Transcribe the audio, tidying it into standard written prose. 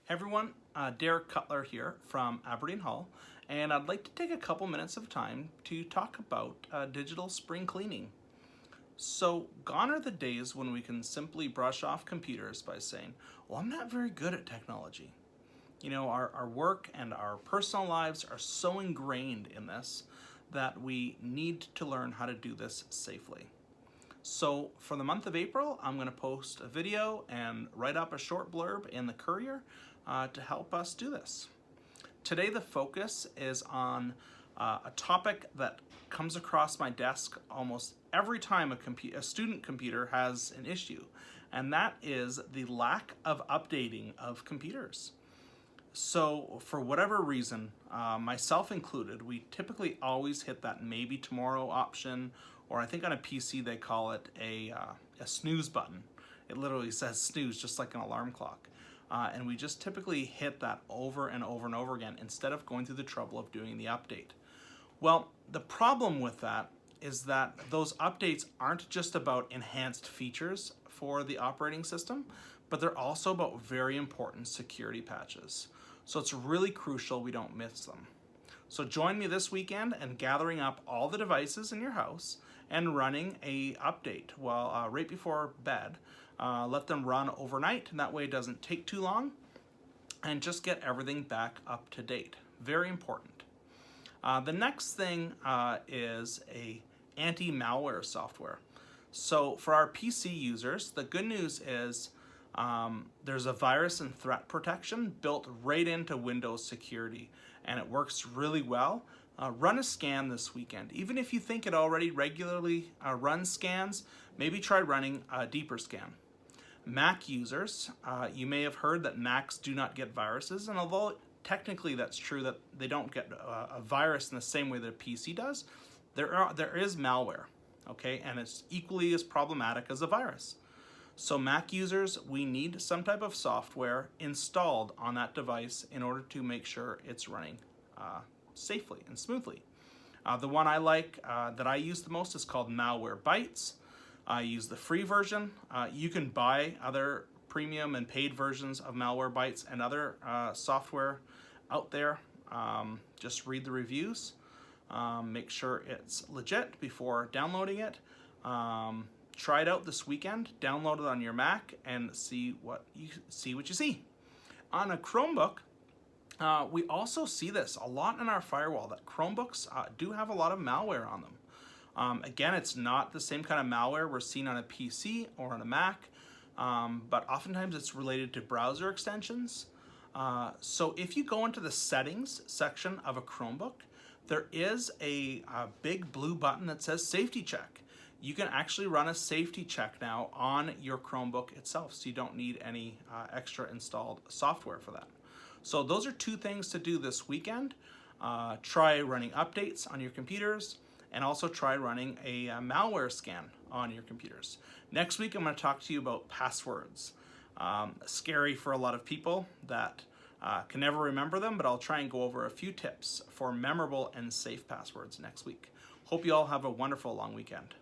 Hey everyone, Derek Cutler here from Aberdeen Hull, and I'd like to take a couple minutes of time to talk about digital spring cleaning. So gone are the days when we can simply brush off computers by saying, well, I'm not very good at technology. You know, our work and our personal lives are so ingrained in this that we need to learn how to do this safely. So for the month of April, I'm going to post a video and write up a short blurb in the Courier to help us do this. Today the focus is on a topic that comes across my desk almost every time a student computer has an issue, and that is the lack of updating of computers. So for whatever reason, myself included, we typically always hit that maybe tomorrow option, or I think on a PC they call it a snooze button. It literally says snooze, just like an alarm clock. And we just typically hit that over and over and over again instead of going through the trouble of doing the update. Well, the problem with that is that those updates aren't just about enhanced features for the operating system, but they're also about very important security patches. So it's really crucial we don't miss them. So join me this weekend in gathering up all the devices in your house and running a update right before bed. Let them run overnight, and that way it doesn't take too long, and just get everything back up to date. Very important. The next thing is a anti-malware software. So for our PC users, the good news is there's a virus and threat protection built right into Windows security, and it works really well. Run a scan this weekend. Even if you think it already regularly runs scans, maybe try running a deeper scan. Mac users, you may have heard that Macs do not get viruses, and although technically that's true that they don't get a virus in the same way that a PC does, there is malware, okay, and it's equally as problematic as a virus. So Mac users, we need some type of software installed on that device in order to make sure it's running safely and smoothly. The one I like that I use the most is called Malwarebytes. I use the free version. You can buy other premium and paid versions of Malwarebytes and other software out there. Just read the reviews. Make sure it's legit before downloading it. Try it out this weekend. Download it on your Mac and see what you see. On a Chromebook, we also see this a lot in our firewall, that Chromebooks do have a lot of malware on them. Again, it's not the same kind of malware we're seeing on a PC or on a Mac, but oftentimes it's related to browser extensions. So if you go into the settings section of a Chromebook, there is a big blue button that says safety check. You can actually run a safety check now on your Chromebook itself, so you don't need any extra installed software for that. So those are two things to do this weekend. Try running updates on your computers, and also try running a malware scan on your computers. Next week, I'm going to talk to you about passwords. Scary for a lot of people that can never remember them, but I'll try and go over a few tips for memorable and safe passwords next week. Hope you all have a wonderful long weekend.